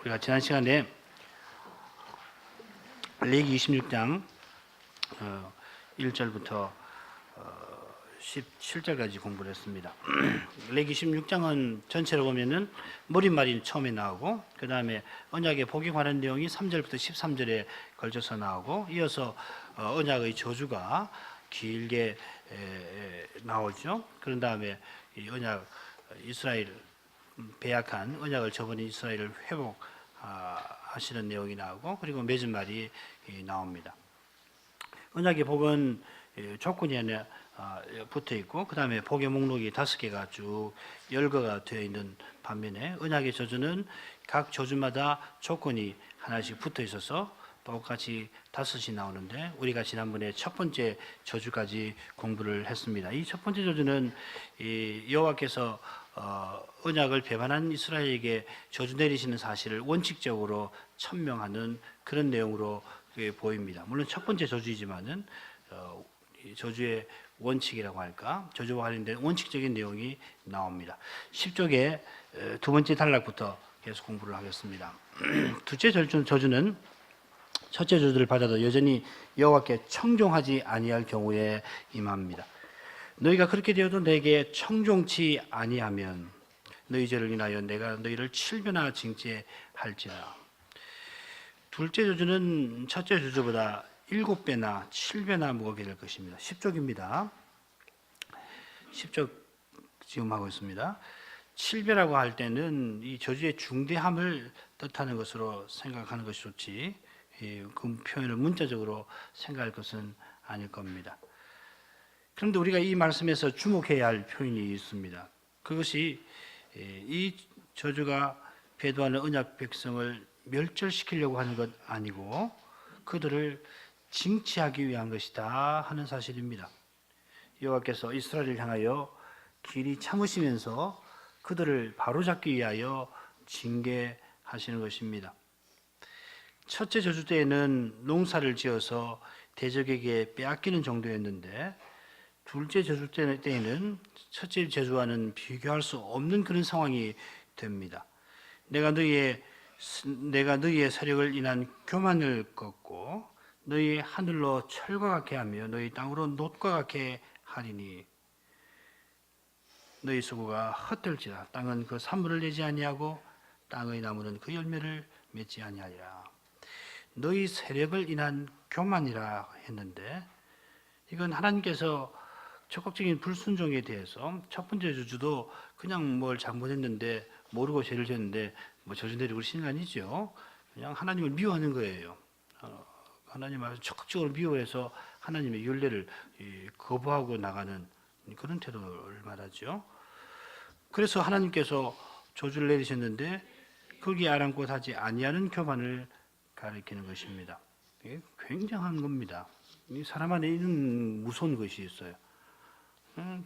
우리가 지난 시간에 레위기 26장 1절부터 17절까지 공부를 했습니다. 레위기 16장은 전체로 보면은 머릿말이 처음에 나오고 그 다음에 언약의 복에 관한 내용이 3절부터 13절에 걸쳐서 나오고 이어서 언약의 저주가 길게 나오죠. 그런 다음에 이 언약 이스라엘 배약한 언약을 저버린 이스라엘을 회복하시는 내용이 나오고 그리고 맺은 말이 나옵니다. 언약의 복은 조건이 하나 붙어 있고 그 다음에 복의 목록이 5개가 쭉 열거가 되어 있는 반면에 언약의 저주는 각 저주마다 조건이 하나씩 붙어 있어서 똑같이 5이 나오는데 우리가 지난번에 첫 번째 저주까지 공부를 했습니다. 이 첫 번째 저주는 여호와께서 언약을 배반한 이스라엘에게 저주 내리시는 사실을 원칙적으로 천명하는 그런 내용으로 보입니다. 물론 첫 번째 저주이지만은 저주의 원칙이라고 할까, 저주와 관련된 원칙적인 내용이 나옵니다. 10쪽의 두 번째 단락부터 계속 공부를 하겠습니다. 둘째 저주는 첫째 저주를 받아도 여전히 여호와께 청종하지 아니할 경우에 임합니다. 너희가 그렇게 되어도 내게 청종치 아니하면 너희 죄를 인하여 내가 너희를 7배나 징계할지라. 둘째 저주는 첫째 저주보다 7배나 7배나 무겁게 될 것입니다. 10쪽입니다. 10쪽 지금 하고 있습니다. 7배라고 할 때는 이 저주의 중대함을 뜻하는 것으로 생각하는 것이 좋지 그 표현을 문자적으로 생각할 것은 아닐 겁니다. 그런데 우리가 이 말씀에서 주목해야 할 표현이 있습니다. 그것이 이 저주가 배도하는 언약 백성을 멸절시키려고 하는 것 아니고 그들을 징치하기 위한 것이다 하는 사실입니다. 여호와께서 이스라엘을 향하여 길이 참으시면서 그들을 바로잡기 위하여 징계하시는 것입니다. 첫째 저주 때에는 농사를 지어서 대적에게 빼앗기는 정도였는데 둘째 저주 때에는 첫째 저주와는 비교할 수 없는 그런 상황이 됩니다. 내가 너희의 세력을 인한 교만을 꺾고 너희 하늘로 철과 같게 하며 너희 땅으로 놋과 같게 하리니 너희 수고가 헛될지라. 땅은 그 산물을 내지 아니하고 땅의 나무는 그 열매를 맺지 아니하리라. 너희 세력을 인한 교만이라 했는데 이건 하나님께서 적극적인 불순종에 대해서 첫 번째 저주도 그냥 뭘 잘못했는데 모르고 죄를 지었는데 뭐 저주 내리고 그러시는 거 아니죠. 그냥 하나님을 미워하는 거예요. 하나님을 적극적으로 미워해서 하나님의 윤례를 거부하고 나가는 그런 태도를 말하죠. 그래서 하나님께서 저주를 내리셨는데 거기에 아랑곳하지 아니하는 교만을 가리키는 것입니다. 이게 굉장한 겁니다. 사람 안에 있는 무서운 것이 있어요.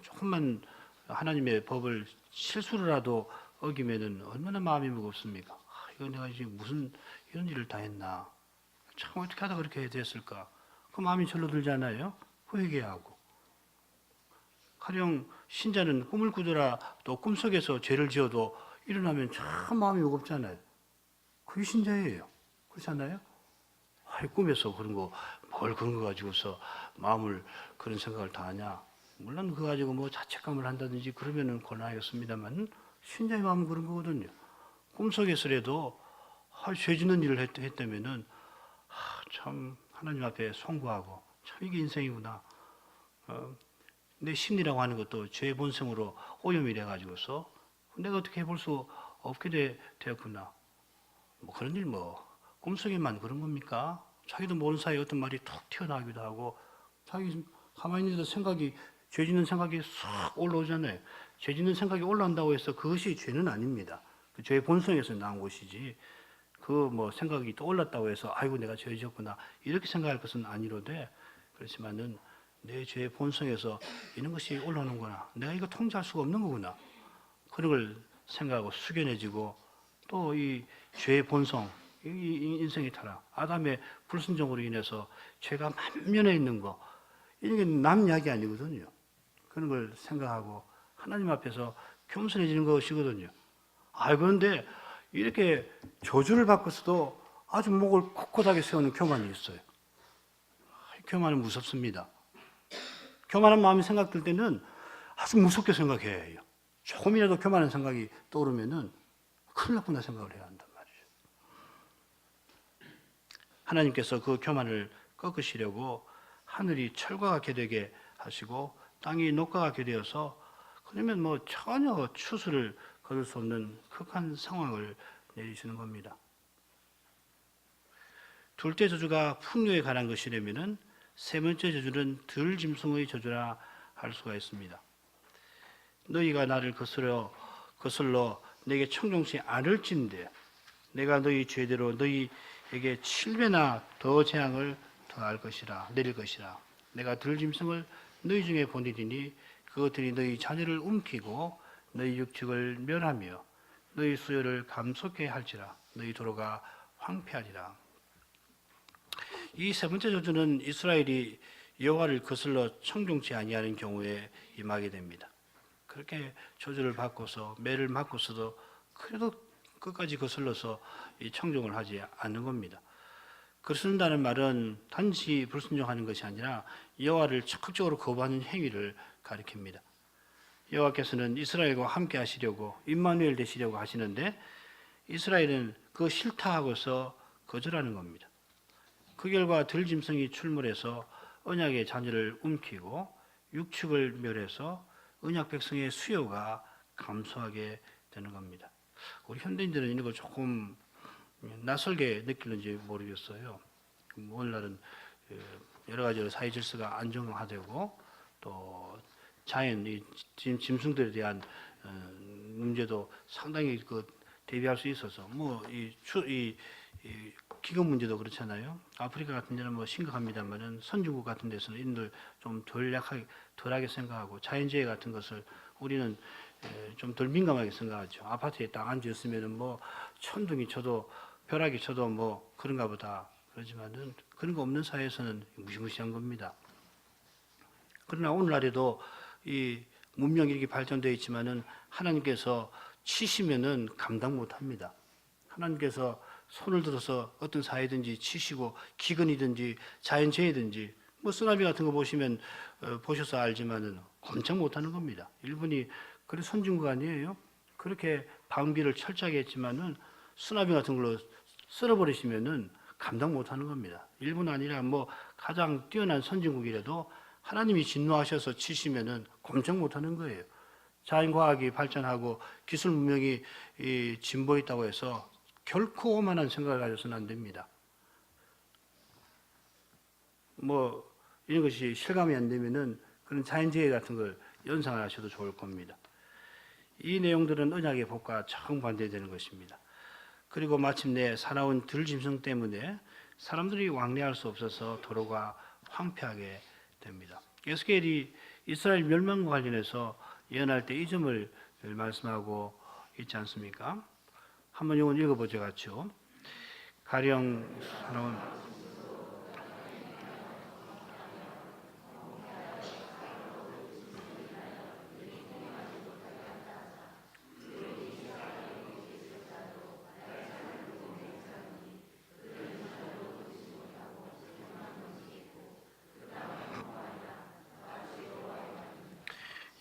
조금만 하나님의 법을 실수로라도 어기면은 얼마나 마음이 무겁습니까? 이거 내가 지금 무슨 이런 일을 다 했나? 참 어떻게 하다 그렇게 됐을까? 그 마음이 절로 들잖아요. 회개하고. 가령 신자는 꿈을 꾸더라 또 꿈속에서 죄를 지어도 일어나면 참 마음이 무겁잖아요. 그게 신자예요. 그렇지 않나요? 꿈에서 그런 거, 뭘 그런 거 가지고서 마음을 그런 생각을 다 하냐? 물론 그거 가지고 뭐 자책감을 한다든지 그러면은 곤란하겠습니다만 신자의 마음은 그런 거거든요. 꿈속에서라도 죄 짓는 일을 했다면은 참 하나님 앞에 송구하고 참 이게 인생이구나. 내 심리라고 하는 것도 죄의 본성으로 오염이 돼가지고서 내가 어떻게 해볼 수 없게 되었구나. 뭐 그런 일 꿈속에만 그런 겁니까? 자기도 모르는 사이에 어떤 말이 툭 튀어나오기도 하고 자기 가만히 있는데 죄 짓는 생각이 싹 올라오잖아요. 죄 짓는 생각이 올라온다고 해서 그것이 죄는 아닙니다. 그 죄의 본성에서 나온 것이지 생각이 또 올랐다고 해서 아이고 내가 죄 지었구나 이렇게 생각할 것은 아니로되 그렇지만은 내 죄의 본성에서 이런 것이 올라오는구나. 내가 이거 통제할 수가 없는 거구나. 그런 걸 생각하고 숙연해지고 또 이 죄의 본성 이 인생의 타락, 아담의 불순종으로 인해서 죄가 만면에 있는 거, 이게 남 이야기 아니거든요. 그런 걸 생각하고 하나님 앞에서 겸손해지는 것이거든요. 그런데 이렇게 저주를 받고서도 아주 목을 꼿꼿하게 세우는 교만이 있어요. 교만은 무섭습니다. 교만한 마음이 생각될 때는 아주 무섭게 생각해야 해요. 조금이라도 교만한 생각이 떠오르면은 큰일 났구나 생각을 해야 한단 말이죠. 하나님께서 그 교만을 꺾으시려고 하늘이 철과 같게 되게 하시고 땅이 녹과 같게 되어서 그러면 뭐 전혀 추수를 거둘 수 없는 극한 상황을 내리시는 겁니다. 둘째 저주가 풍요에 관한 것이라면은 세 번째 저주는 들짐승의 저주라 할 수가 있습니다. 너희가 나를 거슬러 내게 청종치 않을진대 내가 너희 죄대로 너희에게 7배나 더 재앙을 더할 것이라 내릴 것이라. 내가 들짐승을 너희 중에 보내리니 그것들이 너희 자녀를 움키고 너희 육축을 멸하며 너희 수요를 감속해 할지라. 너희 도로가 황폐하리라. 이 세 번째 저주는 이스라엘이 여호와를 거슬러 청종치 아니하는 경우에 임하게 됩니다. 그렇게 저주를 받고서 매를 맞고서도 그래도 끝까지 거슬러서 이 청종을 하지 않는 겁니다. 거슬른다는 말은 단지 불순종하는 것이 아니라 여호와를 적극적으로 거부하는 행위를 가리킵니다. 여호와께서는 이스라엘과 함께 하시려고 임마누엘 되시려고 하시는데 이스라엘은 그거 싫다 하고서 거절하는 겁니다. 그 결과 들짐승이 출몰해서 언약의 자녀를 움키고 육축을 멸해서 언약 백성의 수요가 감소하게 되는 겁니다. 우리 현대인들은 이런 걸 조금 낯설게 느끼는지 모르겠어요. 오늘날은 여러 가지로 사회 질서가 안정화되고 또 자연, 짐승들에 대한 문제도 상당히 대비할 수 있어서 이 기근 문제도 그렇잖아요. 아프리카 같은 데는 심각합니다만은 선진국 같은 데서는 이들 좀 덜하게 생각하고 자연재해 같은 것을 우리는 좀 덜 민감하게 생각하죠. 아파트에 딱 앉아 있으면은 천둥이 쳐도 벼락이 쳐도 그런가 보다 그러지만은 그런 거 없는 사회에서는 무시무시한 겁니다. 그러나 오늘날에도 이 문명이 이렇게 발전되어 있지만은 하나님께서 치시면은 감당 못합니다. 하나님께서 손을 들어서 어떤 사회든지 치시고 기근이든지 자연재해든지 쓰나미 같은 거 보시면 보셔서 알지만은 꼼짝 못하는 겁니다. 일본이 그래 선진국 아니에요? 그렇게 방비를 철저하게 했지만은 쓰나미 같은 걸로 쓸어버리시면은 감당 못하는 겁니다. 일본 아니라 가장 뛰어난 선진국이라도 하나님이 진노하셔서 치시면은 꼼짝 못하는 거예요. 자연과학이 발전하고 기술 문명이 진보했다고 해서 결코 오만한 생각을 가져서는 안 됩니다. 이런 것이 실감이 안 되면은 그런 자연재해 같은 걸 연상을 하셔도 좋을 겁니다. 이 내용들은 언약의 법과 정반대되는 것입니다. 그리고 마침내 사나운 들짐승 때문에 사람들이 왕래할 수 없어서 도로가 황폐하게 됩니다. 에스겔이 이스라엘 멸망과 관련해서 예언할 때 이 점을 말씀하고 있지 않습니까? 한번 이건 읽어보죠, 같이요. 가령 사나운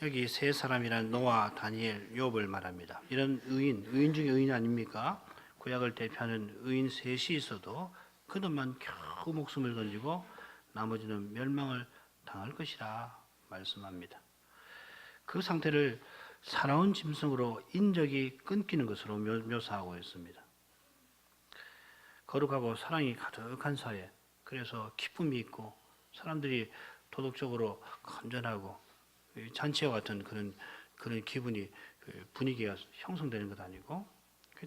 여기 세 사람이란 노아, 다니엘, 욥을 말합니다. 이런 의인 중에 의인 아닙니까? 구약을 대표하는 의인 셋이 있어도 그들만 겨우 목숨을 건지고 나머지는 멸망을 당할 것이라 말씀합니다. 그 상태를 사나운 짐승으로 인적이 끊기는 것으로 묘사하고 있습니다. 거룩하고 사랑이 가득한 사회, 그래서 기쁨이 있고 사람들이 도덕적으로 건전하고 잔치와 같은 그런 기분이 분위기가 형성되는 것 아니고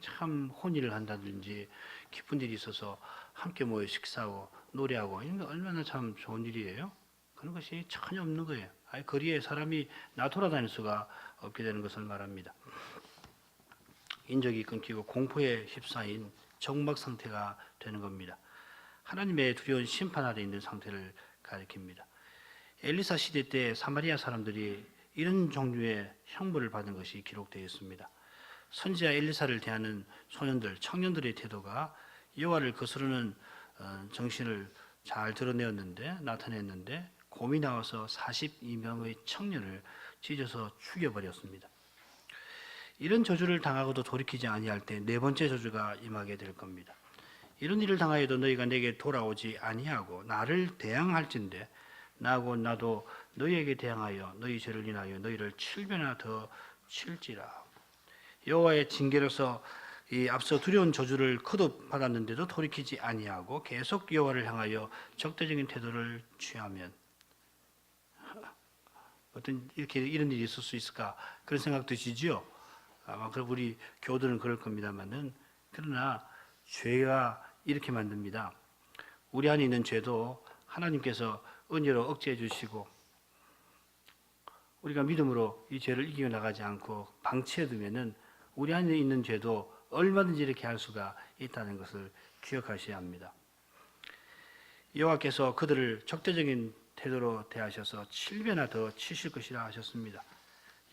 참 혼인을 한다든지 기쁜 일이 있어서 함께 모여 식사하고 노래하고 이런 거 얼마나 참 좋은 일이에요. 그런 것이 전혀 없는 거예요. 아예 거리에 사람이 나돌아다닐 수가 없게 되는 것을 말합니다. 인적이 끊기고 공포에 휩싸인 정막 상태가 되는 겁니다. 하나님의 두려운 심판 아래 있는 상태를 가리킵니다. 엘리사 시대 때 사마리아 사람들이 이런 종류의 형벌을 받은 것이 기록되어 있습니다. 선지자 엘리사를 대하는 소년들, 청년들의 태도가 여호와를 거스르는 정신을 잘 나타냈는데 곰이 나와서 42명의 청년을 찢어서 죽여버렸습니다. 이런 저주를 당하고도 돌이키지 아니할 때 네 번째 저주가 임하게 될 겁니다. 이런 일을 당하여도 너희가 내게 돌아오지 아니하고 나를 대항할진대 나하고 나도 너희에게 대항하여 너희 죄를 인하여 너희를 7배나 더 칠지라. 여호와의 징계로서 이 앞서 두려운 저주를 거듭받았는데도 돌이키지 아니하고 계속 여호와를 향하여 적대적인 태도를 취하면 어떤 이런 일이 있을 수 있을까 그런 생각 드시지요? 아마 그럼 우리 교우들은 그럴 겁니다만은 그러나 죄가 이렇게 만듭니다. 우리 안에 있는 죄도 하나님께서 은혜로 억제해 주시고 우리가 믿음으로 이 죄를 이겨 나가지 않고 방치해 두면은 우리 안에 있는 죄도 얼마든지 이렇게 할 수가 있다는 것을 기억하셔야 합니다. 여호와께서 그들을 적대적인 태도로 대하셔서 7배나 더 치실 것이라 하셨습니다.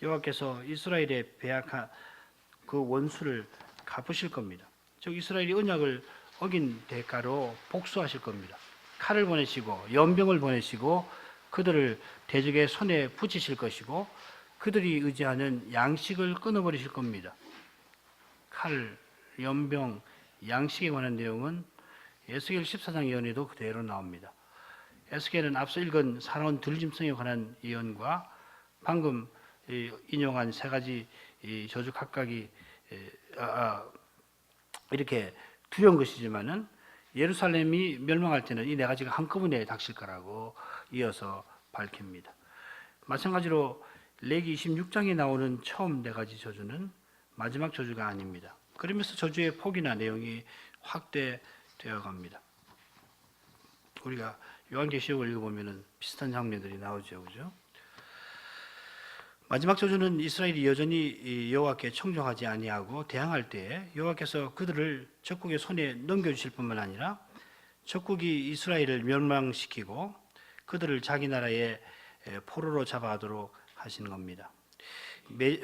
여호와께서 이스라엘에 배약한 그 원수를 갚으실 겁니다. 즉 이스라엘이 언약을 어긴 대가로 복수하실 겁니다. 칼을 보내시고 연병을 보내시고 그들을 대적의 손에 붙이실 것이고 그들이 의지하는 양식을 끊어버리실 겁니다. 칼, 연병, 양식에 관한 내용은 에스겔 14장 예언에도 그대로 나옵니다. 에스겔은 앞서 읽은 살아온 들짐승에 관한 예언과 방금 인용한 세 가지 저주 각각이 이렇게 두려운 것이지만은 예루살렘이 멸망할 때는 이 네 가지가 한꺼번에 닥칠 거라고 이어서 밝힙니다. 마찬가지로 레기 26장에 나오는 처음 네 가지 저주는 마지막 저주가 아닙니다. 그러면서 저주의 폭이나 내용이 확대되어 갑니다. 우리가 요한계시록을 읽어보면 비슷한 장면들이 나오죠, 그죠? 마지막 저주는 이스라엘이 여전히 여호와께 청종하지 아니하고 대항할 때에 여호와께서 그들을 적국의 손에 넘겨주실 뿐만 아니라 적국이 이스라엘을 멸망시키고 그들을 자기 나라의 포로로 잡아가도록 하시는 겁니다.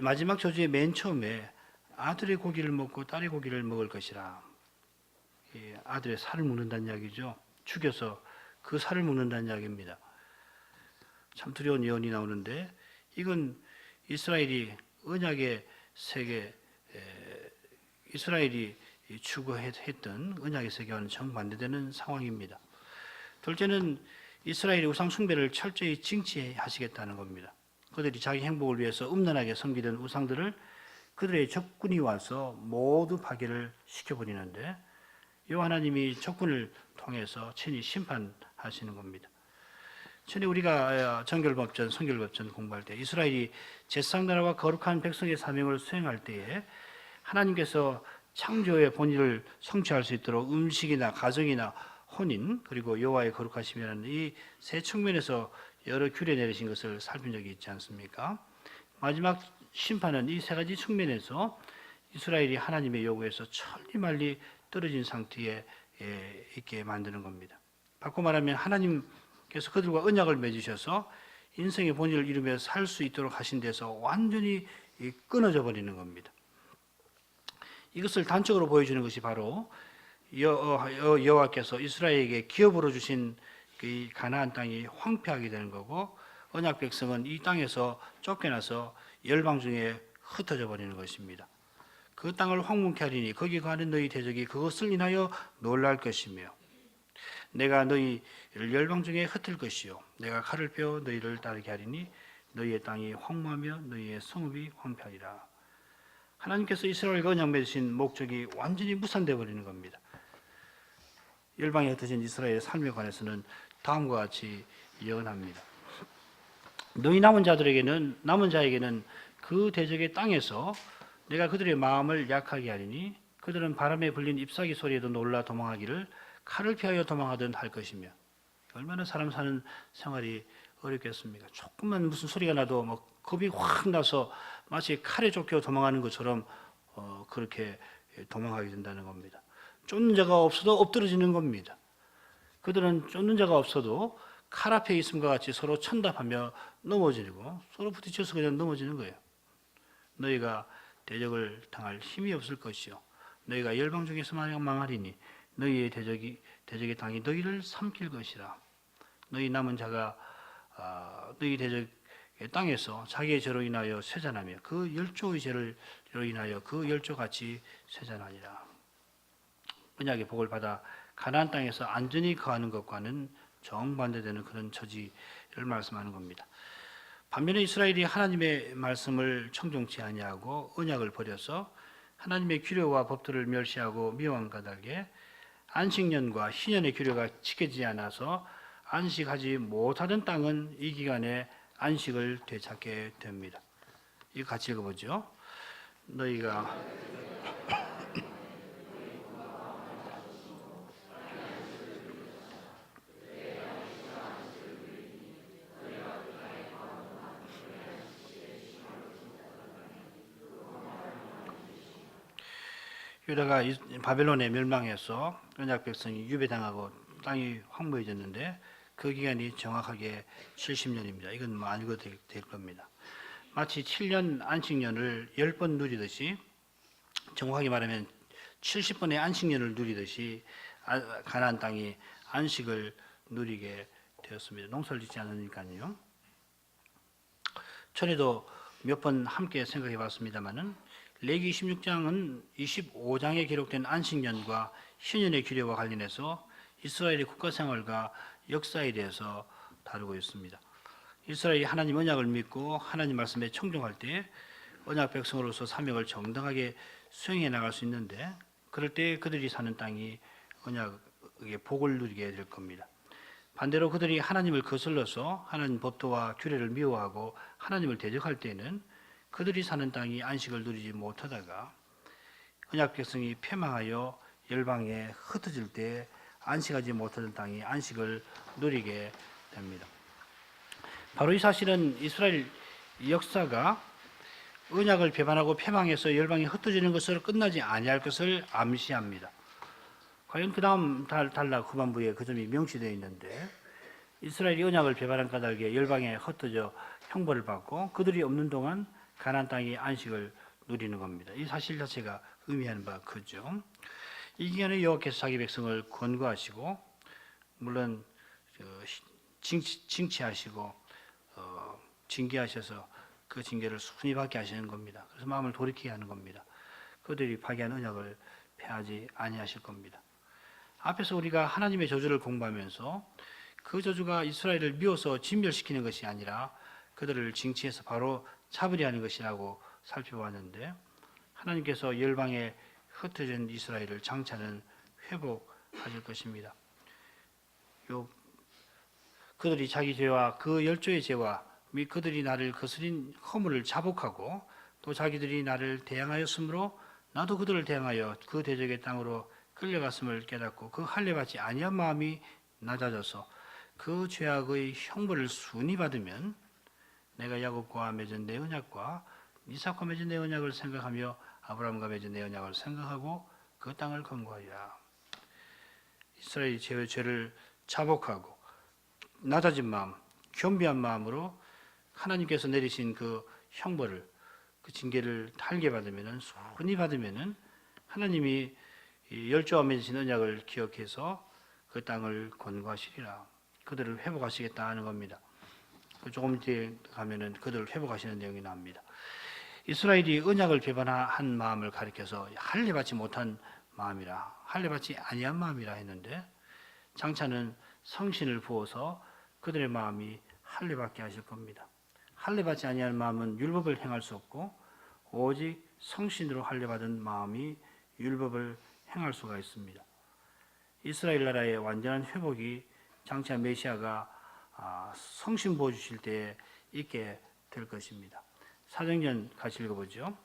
마지막 저주의 맨 처음에 아들의 고기를 먹고 딸의 고기를 먹을 것이라. 아들의 살을 먹는다는 이야기죠. 죽여서 그 살을 먹는다는 이야기입니다. 참 두려운 예언이 나오는데 이건 이스라엘이 언약의 세계, 이스라엘이 추구했던 언약의 세계와는 정반대되는 상황입니다. 둘째는 이스라엘이 우상 숭배를 철저히 징치하시겠다는 겁니다. 그들이 자기 행복을 위해서 음란하게 섬기던 우상들을 그들의 적군이 와서 모두 파괴를 시켜버리는데 여호와 하나님이 적군을 통해서 친히 심판하시는 겁니다. 전에 우리가 정결법전, 성결법전 공부할 때 이스라엘이 제사장나라와 거룩한 백성의 사명을 수행할 때에 하나님께서 창조의 본의를 성취할 수 있도록 음식이나 가정이나 혼인 그리고 여호와의 거룩하심이라는 이 세 측면에서 여러 규례 내리신 것을 살핀 적이 있지 않습니까? 마지막 심판은 이 세 가지 측면에서 이스라엘이 하나님의 요구에서 천리말리 떨어진 상태에 있게 만드는 겁니다. 바꿔 말하면 하나님께서 그들과 언약을 맺으셔서 인생의 본질을 이루며 살 수 있도록 하신 데서 완전히 끊어져 버리는 겁니다. 이것을 단적으로 보여주는 것이 바로 여호와께서 이스라엘에게 기업으로 주신 이 가나안 땅이 황폐하게 되는 거고 언약 백성은 이 땅에서 쫓겨나서 열방 중에 흩어져 버리는 것입니다. 그 땅을 황폐케 하리니 거기 가는 너희 대적이 그것을 인하여 놀랄 것이며 내가 너희를 열방 중에 흩을 것이요 내가 칼을 빼어 너희를 따르게 하리니 너희의 땅이 황무하며 너희의 성읍이 황폐하리라. 하나님께서 이스라엘과 언약 맺으신 목적이 완전히 무산되어 버리는 겁니다. 열방에 흩어진 이스라엘의 삶에 관해서는 다음과 같이 예언합니다. 너희 남은 자에게는 그 대적의 땅에서 내가 그들의 마음을 약하게 하리니 그들은 바람에 불린 잎사귀 소리에도 놀라 도망하기를 칼을 피하여 도망하든 할 것이며. 얼마나 사람 사는 생활이 어렵겠습니까? 조금만 무슨 소리가 나도 겁이 확 나서 마치 칼에 쫓겨 도망하는 것처럼 그렇게 도망하게 된다는 겁니다. 쫓는 자가 없어도 엎드러지는 겁니다. 그들은 쫓는 자가 없어도 칼 앞에 있음과 같이 서로 천답하며 넘어지고 서로 부딪혀서 그냥 넘어지는 거예요. 너희가 대적을 당할 힘이 없을 것이요 너희가 열방 중에서 망하리니 너희의 대적의 당이 너희를 삼킬 것이라. 너희 남은 자가 너희 대적의 땅에서 자기의 죄로 인하여 쇠잔하며 그 열조의 죄로 인하여 그 열조같이 쇠잔하니라. 언약의 복을 받아 가나안 땅에서 안전히 거하는 것과는 정반대되는 그런 처지를 말씀하는 겁니다. 반면에 이스라엘이 하나님의 말씀을 청종치 아니하고 언약을 버려서 하나님의 규례와 법도를 멸시하고 미워한 까닭에 안식년과 희년의 규례가 지켜지지 않아서 안식하지 못하던 땅은 이 기간에 안식을 되찾게 됩니다. 이거 같이 읽어보죠. 너희가 유다가 바벨론에 멸망해서 언약 백성이 유배당하고 땅이 황무해졌는데 그 기간이 정확하게 70년입니다. 이건 뭐 안 읽어도 될 겁니다. 마치 7년 안식년을 10번 누리듯이 정확하게 말하면 70번의 안식년을 누리듯이 가나안 땅이 안식을 누리게 되었습니다. 농사를 짓지 않으니까요. 전에도 몇 번 함께 생각해 봤습니다만은 레기 26장은 25장에 기록된 안식년과 희년의 규례와 관련해서 이스라엘의 국가생활과 역사에 대해서 다루고 있습니다. 이스라엘이 하나님 언약을 믿고 하나님 말씀에 청종할 때 언약 백성으로서 사명을 정당하게 수행해 나갈 수 있는데 그럴 때 그들이 사는 땅이 언약의 복을 누리게 될 겁니다. 반대로 그들이 하나님을 거슬러서 하나님 법도와 규례를 미워하고 하나님을 대적할 때는 그들이 사는 땅이 안식을 누리지 못하다가 언약 백성이 패망하여 열방에 흩어질 때 안식하지 못하던 땅이 안식을 누리게 됩니다. 바로 이 사실은 이스라엘 역사가 언약을 배반하고 패망해서 열방이 흩어지는 것으로 끝나지 아니할 것을 암시합니다. 과연 그 다음 단락 후반부에 그 점이 명시되어 있는데 이스라엘이 언약을 배반한 까닭에 열방에 흩어져 형벌을 받고 그들이 없는 동안 가나안 땅이 안식을 누리는 겁니다. 이 사실 자체가 의미하는 바가 크죠. 이 기간에 여호와께서 자기 백성을 권고하시고 물론 징치하시고 징계하셔서 그 징계를 순히 받게 하시는 겁니다. 그래서 마음을 돌이키게 하는 겁니다. 그들이 파기한 언약을 폐하지 아니하실 겁니다. 앞에서 우리가 하나님의 저주를 공부하면서 그 저주가 이스라엘을 미워서 진멸시키는 것이 아니라 그들을 징치해서 바로 잡으려 하는 것이라고 살펴봤는데 하나님께서 열방에 흩어진 이스라엘을 장차는 회복하실 것입니다. 그들이 자기 죄와 그 열조의 죄와 및 그들이 나를 거스린 허물을 자복하고 또 자기들이 나를 대항하였으므로 나도 그들을 대항하여 그 대적의 땅으로 끌려갔음을 깨닫고 그 할례받지 아니한 마음이 낮아져서 그 죄악의 형벌을 순히 받으면 내가 야곱과 맺은 내 언약과 이삭과 맺은 내 언약을 생각하며 아브라함과 맺은 내 언약을 생각하고 그 땅을 건고하리라. 이스라엘이 죄를 자복하고 낮아진 마음, 겸비한 마음으로 하나님께서 내리신 그 형벌을 그 징계를 달게 받으면은 순히 받으면은 하나님이 열조와 맺으신 언약을 기억해서 그 땅을 건고하시리라. 그들을 회복하시겠다 하는 겁니다. 조금 뒤에 가면은 그들을 회복하시는 내용이 나옵니다. 이스라엘이 언약을 배반한 마음을 가리켜서 할례받지 못한 마음이라, 할례받지 아니한 마음이라 했는데 장차는 성신을 부어서 그들의 마음이 할례받게 하실 겁니다. 할례받지 아니한 마음은 율법을 행할 수 없고 오직 성신으로 할례받은 마음이 율법을 행할 수가 있습니다. 이스라엘 나라의 완전한 회복이 장차 메시아가 성신 부어 주실 때에 있게 될 것입니다. 사도행전 같이 읽어보죠.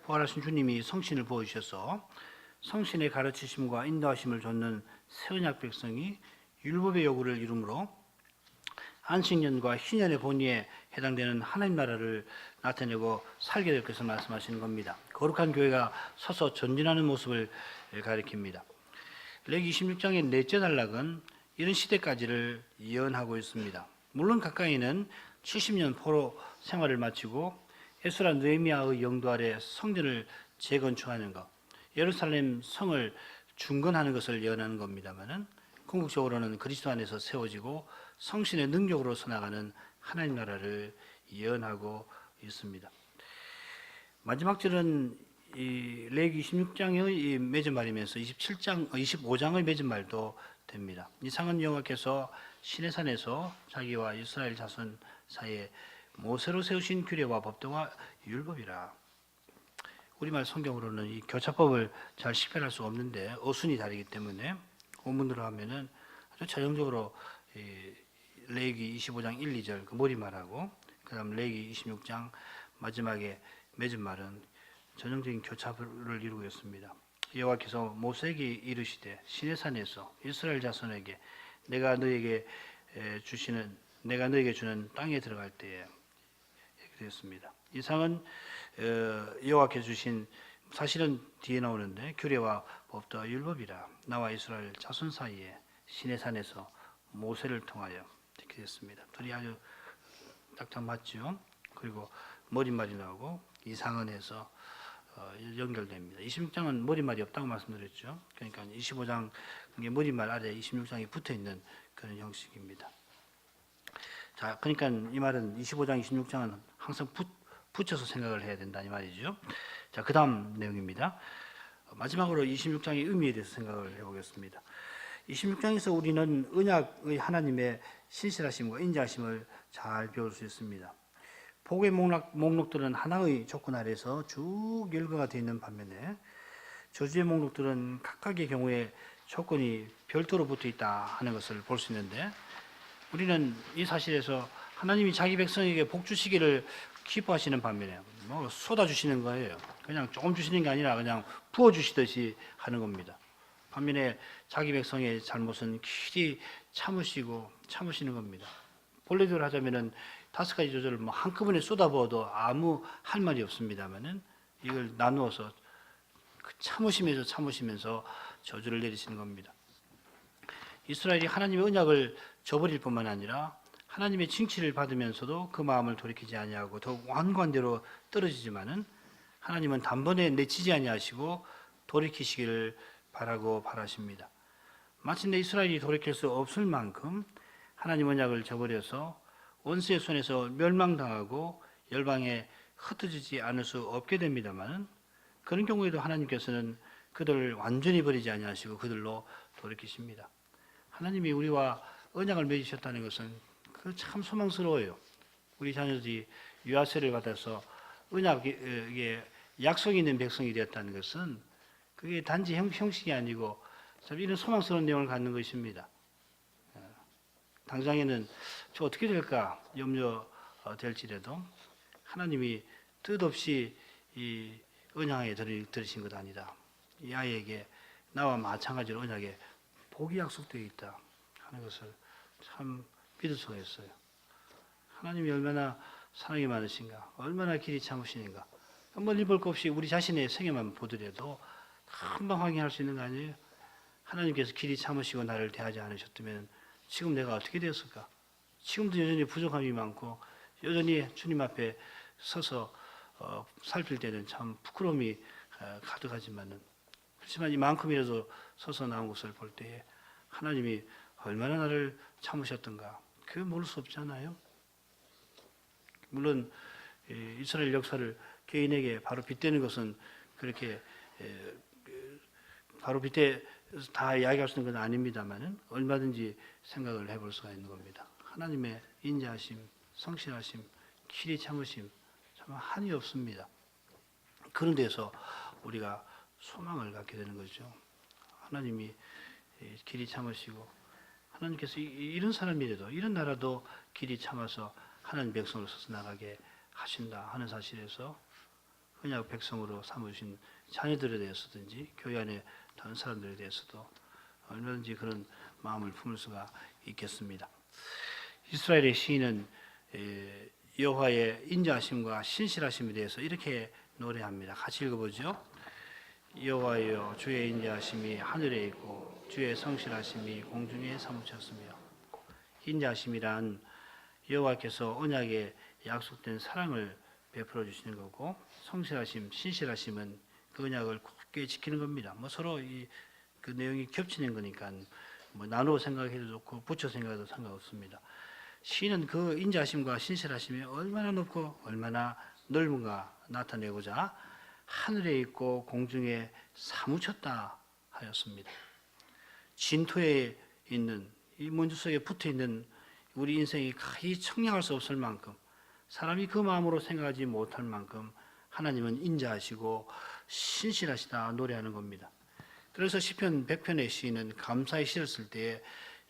부활하신 주님이 성신을 부어주셔서 성신의 가르치심과 인도하심을 좇는 새 언약 백성이 율법의 요구를 이루므로 안식년과 희년의 본의에 해당되는 하나님 나라를 나타내고 살게 될 것을 말씀하시는 겁니다. 거룩한 교회가 서서 전진하는 모습을 가리킵니다. 레기 26장의 넷째 단락은 이런 시대까지를 예언하고 있습니다. 물론 가까이는 70년 포로 생활을 마치고 에스라 느헤미야의 영도 아래 성전을 재건축하는 것, 예루살렘 성을 중건하는 것을 예언하는 겁니다만은 궁극적으로는 그리스도 안에서 세워지고 성신의 능력으로 서나가는 하나님 나라를 예언하고 있습니다. 마지막 절은 이 레기 26장의 맺은말이면서 25장의 맺은말도 됩니다. 이상은 여호와께서 시내산에서 자기와 이스라엘 자손 사이에 모세로 세우신 규례와 법도와 율법이라. 우리말 성경으로는 이 교차법을 잘 식별할 수가 없는데 어순이 다르기 때문에 원문으로 하면은 아주 전형적으로 레기 25장 1, 2절 그 머리말하고 그다음 레기 26장 마지막에 맺은 말은 전형적인 교차를 이루고 있습니다. 여호와께서 모세에게 이르시되 시내산에서 이스라엘 자손에게 내가 너에게 주는 땅에 들어갈 때에 이렇게 되었습니다. 이상은 여호와께서 주신 사실은 뒤에 나오는데 규례와 법도와 율법이라 나와 이스라엘 자손 사이에 시내산에서 모세를 통하여 이렇게 됐습니다. 둘이 아주 딱딱 맞죠. 그리고 머리말이 나오고 이상은에서 연결됩니다. 26장은 머리말이 없다고 말씀드렸죠. 그러니까 25장 머리말 아래 26장이 붙어 있는 그런 형식입니다. 자, 그러니까 이 말은 25장, 26장은 항상 붙여서 생각을 해야 된다 이 말이죠. 자, 그다음 내용입니다. 마지막으로 26장의 의미에 대해서 생각을 해보겠습니다. 26장에서 우리는 언약의 하나님의 신실하심과 인자하심을 잘 배울 수 있습니다. 복의 목록들은 하나의 조건 아래서 쭉 열거가 되어 있는 반면에 저주의 목록들은 각각의 경우에 조건이 별도로 붙어 있다 하는 것을 볼 수 있는데 우리는 이 사실에서 하나님이 자기 백성에게 복 주시기를 기뻐하시는 반면에 뭐 쏟아주시는 거예요. 그냥 조금 주시는 게 아니라 그냥 부어주시듯이 하는 겁니다. 반면에 자기 백성의 잘못은 길이 참으시는 겁니다. 본래대로 하자면은 5가지 저주를 뭐 한꺼번에 쏟아부어도 아무 할 말이 없습니다만은 이걸 나누어서 참으시면서 저주를 내리시는 겁니다. 이스라엘이 하나님의 언약을 저버릴 뿐만 아니라 하나님의 칭찬을 받으면서도 그 마음을 돌이키지 아니하고 더욱 완고한 대로 떨어지지만은 하나님은 단번에 내치지 아니하시고 돌이키시기를 바라십니다. 마침내 이스라엘이 돌이킬 수 없을 만큼 하나님 언약을 저버려서 원수의 손에서 멸망당하고 열방에 흩어지지 않을 수 없게 됩니다만은 그런 경우에도 하나님께서는 그들을 완전히 버리지 아니하시고 그들로 돌이키십니다. 하나님이 우리와 언약을 맺으셨다는 것은 그 참 소망스러워요. 우리 자녀들이 유아세를 받아서 언약에 약속이 있는 백성이 되었다는 것은 그게 단지 형식이 아니고 참 이런 소망스러운 내용을 갖는 것입니다. 당장에는 저 어떻게 될까 염려될지라도 하나님이 뜻없이 이 언약에 들으신 것 아니다. 이 아이에게 나와 마찬가지로 언약에 복이 약속되어 있다 하는 것을 참 믿을 수가 있어요. 하나님이 얼마나 사랑이 많으신가, 얼마나 길이 참으시는가. 멀리 볼 것 없이 우리 자신의 생애만 보더라도 금방 확인할 수 있는 거 아니에요? 하나님께서 길이 참으시고 나를 대하지 않으셨다면 지금 내가 어떻게 되었을까? 지금도 여전히 부족함이 많고 여전히 주님 앞에 서서 살필 때는 참 부끄러움이 가득하지만은 그렇지만 이만큼이라도 서서 나온 것을 볼 때에 하나님이 얼마나 나를 참으셨던가 그게 모를 수 없잖아요. 물론 이스라엘 역사를 개인에게 바로 빗대는 것은 그렇게 바로 빗대 다 이야기할 수 있는 건 아닙니다만은 얼마든지 생각을 해볼 수가 있는 겁니다. 하나님의 인자하심, 성실하심, 길이 참으심 참 한이 없습니다. 그런 데서 우리가 소망을 갖게 되는 거죠. 하나님이 길이 참으시고 하나님께서 이런 사람이라도 이런 나라도 길이 참아서 하나님 백성을 서서 나가게 하신다 하는 사실에서 언약 백성으로 삼으신 자녀들에 대해서든지 교회 안에 다른 사람들에 대해서도 얼마든지 그런 마음을 품을 수가 있겠습니다. 이스라엘의 시인은 여호와의 인자하심과 신실하심에 대해서 이렇게 노래합니다. 같이 읽어보죠. 여호와여, 주의 인자하심이 하늘에 있고 주의 성실하심이 공중에 사무쳤으며. 인자하심이란 여호와께서 언약에 약속된 사랑을 베풀어 주시는 거고, 성실하심, 신실하심은 그 언약을 굳게 지키는 겁니다. 서로 그 내용이 겹치는 거니까 나누어 생각해도 좋고 붙여 생각해도 상관없습니다. 시는 그 인자하심과 신실하심이 얼마나 높고 얼마나 넓은가 나타내고자 하늘에 있고 공중에 사무쳤다 하였습니다. 진토에 있는 이 먼지 속에 붙어 있는 우리 인생이 가히 청량할 수 없을 만큼, 사람이 그 마음으로 생각하지 못할 만큼 하나님은 인자하시고 신실하시다 노래하는 겁니다. 그래서 시편 100편의 시인은 감사의 시를 쓸 때에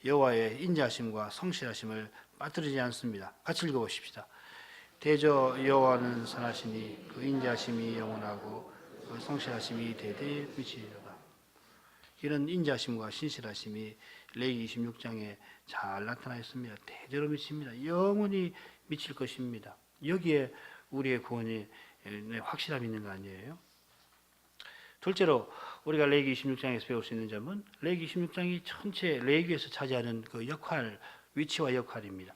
여호와의 인자하심과 성실하심을 빠뜨리지 않습니다. 같이 읽어보십시다. 대저 여호와는 선하시니 그 인자하심이 영원하고 그 성실하심이 대대에 미치리로다. 이런 인자하심과 신실하심이 레위기 26장에 잘 나타나 있습니다. 대대로 미칩니다. 영원히 미칠 것입니다. 여기에 우리의 구원이 확실함이 있는 거 아니에요? 둘째로 우리가 레위기 26장에서 배울 수 있는 점은 레위기 26장이 전체 레위기에서 차지하는 그 역할, 위치와 역할입니다.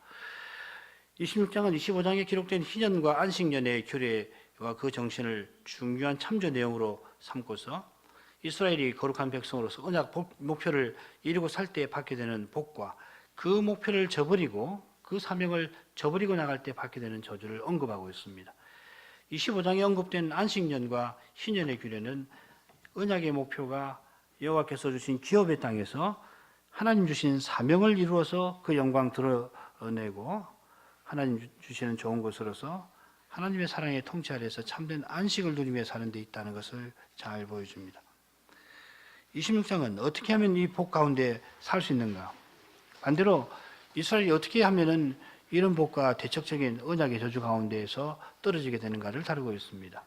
26장은 25장에 기록된 희년과 안식년의 규례와 그 정신을 중요한 참조 내용으로 삼고서 이스라엘이 거룩한 백성으로서 언약 목표를 이루고 살 때 받게 되는 복과 그 목표를 저버리고 그 사명을 저버리고 나갈 때 받게 되는 저주를 언급하고 있습니다. 25장에 언급된 안식년과 희년의 규례는 언약의 목표가 여호와께서 주신 기업의 땅에서 하나님 주신 사명을 이루어서 그 영광 드러내고 하나님 주시는 좋은 것으로서 하나님의 사랑의 통치 아래에서 참된 안식을 누리며 사는 데 있다는 것을 잘 보여줍니다. 26장은 어떻게 하면 이 복 가운데 살 수 있는가? 반대로 이스라엘이 어떻게 하면은 이런 복과 대척적인 언약의 저주 가운데에서 떨어지게 되는가를 다루고 있습니다.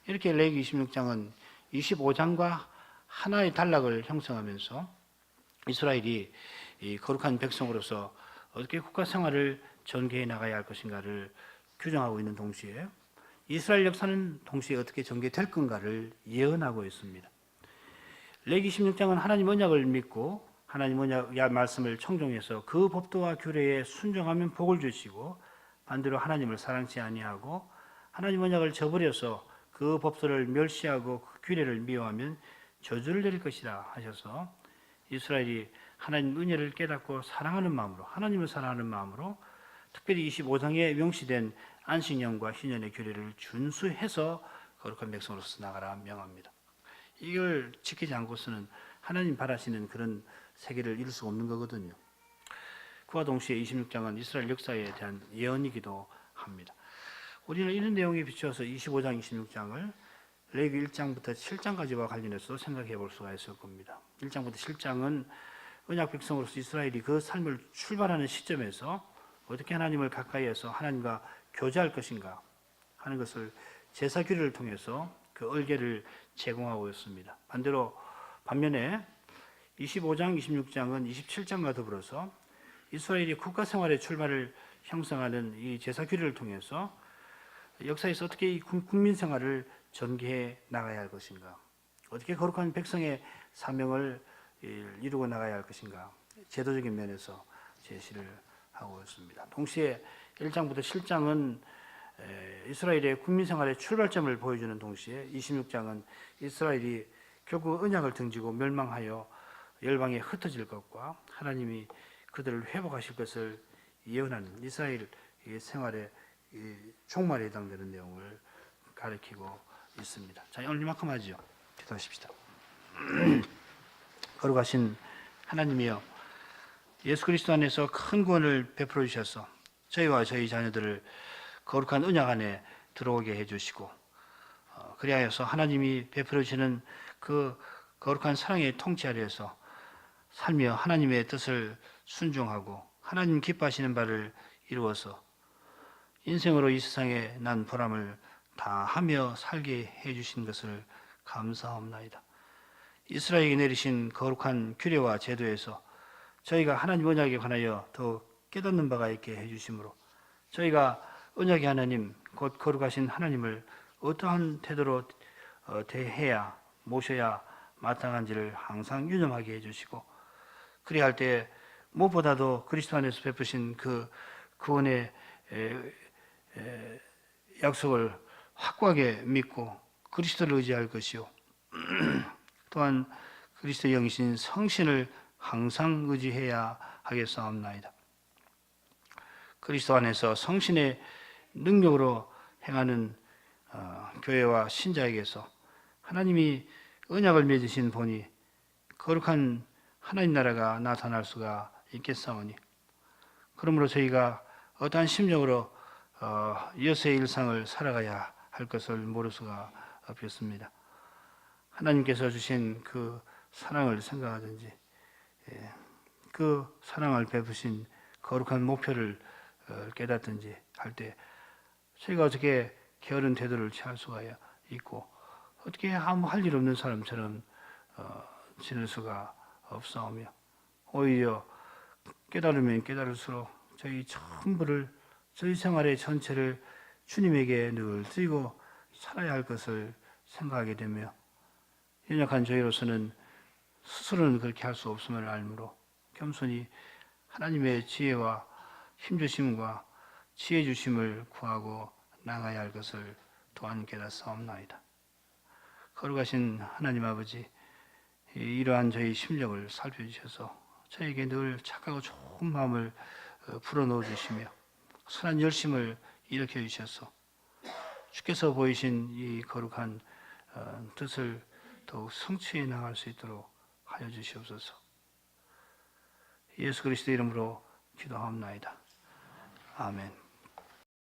이렇게 레위기 26장은 25장과 하나의 단락을 형성하면서 이스라엘이 이 거룩한 백성으로서 어떻게 국가 생활을 전개해 나가야 할 것인가를 규정하고 있는 동시에 이스라엘 역사는 동시에 어떻게 전개될 건가를 예언하고 있습니다. 레위기 16장은 하나님 언약을 믿고 하나님 언약 말씀을 청종해서 그 법도와 규례에 순종하면 복을 주시고, 반대로 하나님을 사랑치 아니하고 하나님 언약을 저버려서 그 법도를 멸시하고 그 규례를 미워하면 저주를 내릴 것이라 하셔서 이스라엘이 하나님 은혜를 깨닫고 사랑하는 마음으로, 하나님을 사랑하는 마음으로 특별히 25장에 명시된 안식년과 희년의 규례를 준수해서 거룩한 백성으로서 나가라 명합니다. 이걸 지키지 않고서는 하나님 바라시는 그런 세계를 이룰 수가 없는 거거든요. 그와 동시에 26장은 이스라엘 역사에 대한 예언이기도 합니다. 우리는 이런 내용에 비추어서 25장, 26장을 레위기 1장부터 7장까지와 관련해서 생각해 볼 수가 있을 겁니다. 1장부터 7장은 언약 백성으로서 이스라엘이 그 삶을 출발하는 시점에서 어떻게 하나님을 가까이해서 하나님과 교제할 것인가 하는 것을 제사 규례를 통해서 그 얼개를 제공하고 있습니다. 반면에 25장, 26장은 27장과 더불어서 이스라엘이 국가 생활의 출발을 형성하는 이 제사 규례를 통해서 역사에서 어떻게 이 국민 생활을 전개해 나가야 할 것인가, 어떻게 거룩한 백성의 사명을 이루고 나가야 할 것인가, 제도적인 면에서 제시를 하고 있습니다. 동시에 1장부터 7장은 이스라엘의 국민 생활의 출발점을 보여주는 동시에 26장은 이스라엘이 결국 언약을 등지고 멸망하여 열방에 흩어질 것과 하나님이 그들을 회복하실 것을 예언하는 이스라엘 생활의 종말에 해당되는 내용을 가리키고 있습니다. 자, 오늘 이만큼 하죠. 기도하십시다. 거룩하신 하나님이여, 예수 그리스도 안에서 큰 구원을 베풀어 주셔서 저희와 저희 자녀들을 거룩한 언약 안에 들어오게 해주시고, 그리하여서 하나님이 베풀어 주시는 그 거룩한 사랑의 통치 아래에서 살며 하나님의 뜻을 순종하고 하나님 기뻐하시는 바를 이루어서 인생으로 이 세상에 난 보람을 다 하며 살게 해주신 것을 감사합나이다. 이스라엘에게 내리신 거룩한 규례와 제도에서 저희가 하나님 언약에 관하여 더 깨닫는 바가 있게 해주심으로 저희가 언약의 하나님 곧 거룩하신 하나님을 어떠한 태도로 대해야 모셔야 마땅한지를 항상 유념하게 해주시고 그리할 때 무엇보다도 그리스도 안에서 베푸신 그 구원의 약속을 확고하게 믿고 그리스도를 의지할 것이요 또한 그리스도의 영이신 성신을 항상 의지해야 하겠사옵나이다. 그리스도 안에서 성신의 능력으로 행하는 교회와 신자에게서 하나님이 언약을 맺으신 본이 거룩한 하나님 나라가 나타날 수가 있겠사오니 그러므로 저희가 어떠한 심정으로 여세의 일상을 살아가야 할 것을 모를 수가 없겠습니다. 하나님께서 주신 그 사랑을 생각하든지 그 사랑을 베푸신 거룩한 목표를 깨닫든지 할 때 저희가 어떻게 게으른 태도를 취할 수가 있고 어떻게 아무 할 일 없는 사람처럼 지낼 수가 없사오며 오히려 깨달으면 깨달을수록 저희 전부를 저희 생활의 전체를 주님에게 늘 드리고 살아야 할 것을 생각하게 되며 연약한 저희로서는 스스로는 그렇게 할 수 없음을 알므로 겸손히 하나님의 지혜와 힘주심과 지혜 주심을 구하고 나가야 할 것을 또한 깨닫사옵나이다. 거룩하신 하나님 아버지 이러한 저희 심령을 살펴주셔서 저에게 늘 착하고 좋은 마음을 불어넣어 주시며 선한 열심을 일으켜 주셔서 주께서 보이신 이 거룩한 뜻을 더욱 성취해 나갈 수 있도록 하여 주시옵소서. 예수 그리스도 이름으로 기도하옵나이다. 아멘.